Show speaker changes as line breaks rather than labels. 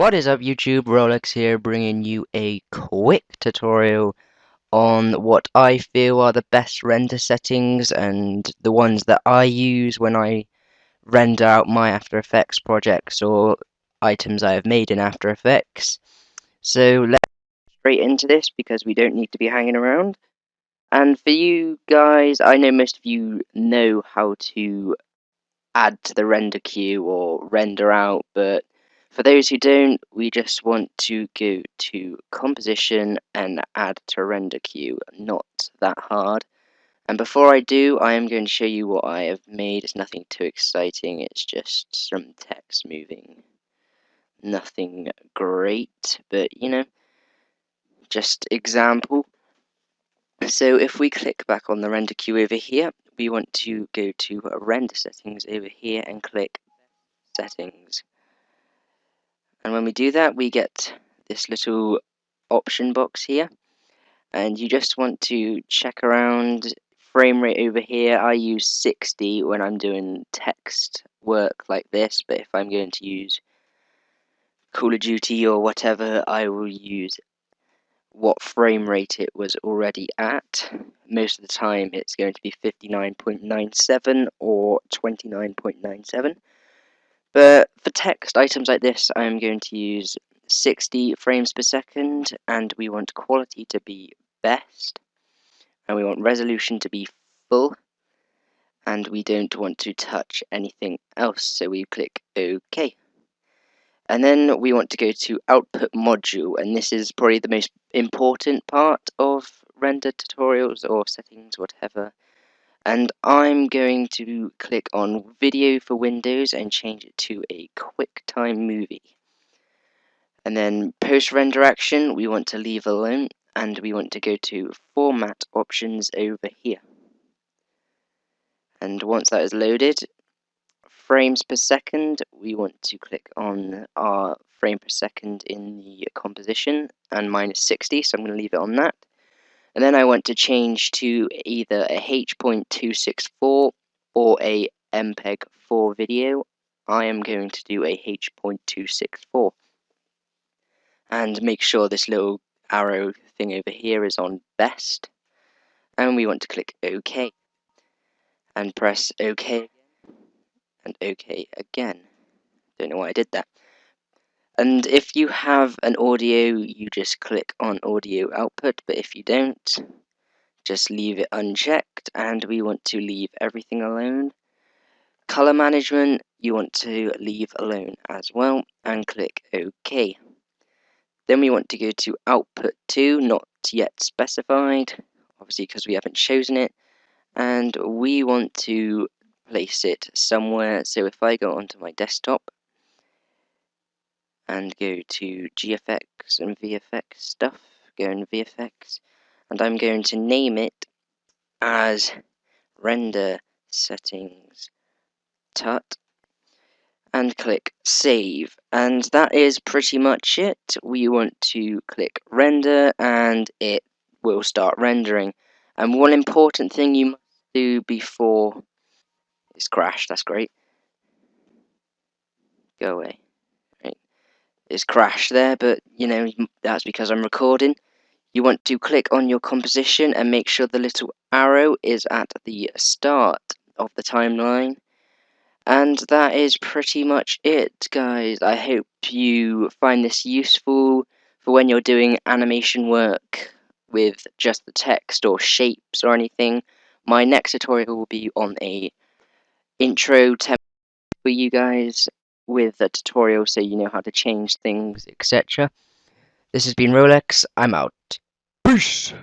What is up YouTube, Rolex here, bringing you a quick tutorial on what I feel are the best render settings and the ones that I use when I render out my After Effects projects or items I have made in After Effects. So let's get straight into this because we don't need to be hanging around. And for you guys, I know most of you know how to add to the render queue or render out, but for those who don't, we just want to go to composition and add to render queue. Not that hard. And before I do, I am going to show you what I have made. It's nothing too exciting, it's just some text moving. Nothing great, but you know, just example. So if we click back on the render queue over here, we want to go to render settings over here and click settings. And when we do that, we get this little option box here, and you just want to check around frame rate over here. I use 60 when I'm doing text work like this, but if I'm going to use Call of Duty or whatever, I will use what frame rate it was already at. Most of the time it's going to be 59.97 or 29.97. But for text items like this, I'm going to use 60 frames per second, and we want quality to be best, and we want resolution to be full, and we don't want to touch anything else, so we click OK. And then we want to go to output module, and this is probably the most important part of render tutorials or settings, whatever. And I'm going to click on video for Windows and change it to a QuickTime movie. And then post render action we want to leave alone, and we want to go to format options over here. And once that is loaded, frames per second, we want to click on our frame per second in the composition and -60, so I'm going to leave it on that. And then I want to change to either a H.264 or a MPEG-4 video. I am going to do a H.264. And make sure this little arrow thing over here is on best. And we want to click OK. And press OK and OK again. Don't know why I did that. And if you have an audio, you just click on audio output, but if you don't, just leave it unchecked, and we want to leave everything alone. Color management, you want to leave alone as well, and click OK. Then we want to go to output 2, not yet specified, obviously because we haven't chosen it, and we want to place it somewhere. So if I go onto my desktop and go to GFX and VFX stuff, go in VFX, and I'm going to name it as render settings tut, and click save. And that is pretty much it. We want to click render and it will start rendering. And one important thing you must do before it's crashed, that's great. Go away. Right. It's crashed there, but you know, that's because I'm recording. You want to click on your composition and make sure the little arrow is at the start of the timeline. And that is pretty much it, guys. I hope you find this useful for when you're doing animation work with just the text or shapes or anything. My next tutorial will be on a intro template for you guys with a tutorial so you know how to change things, etc. This has been Rolex. I'm out. Peace!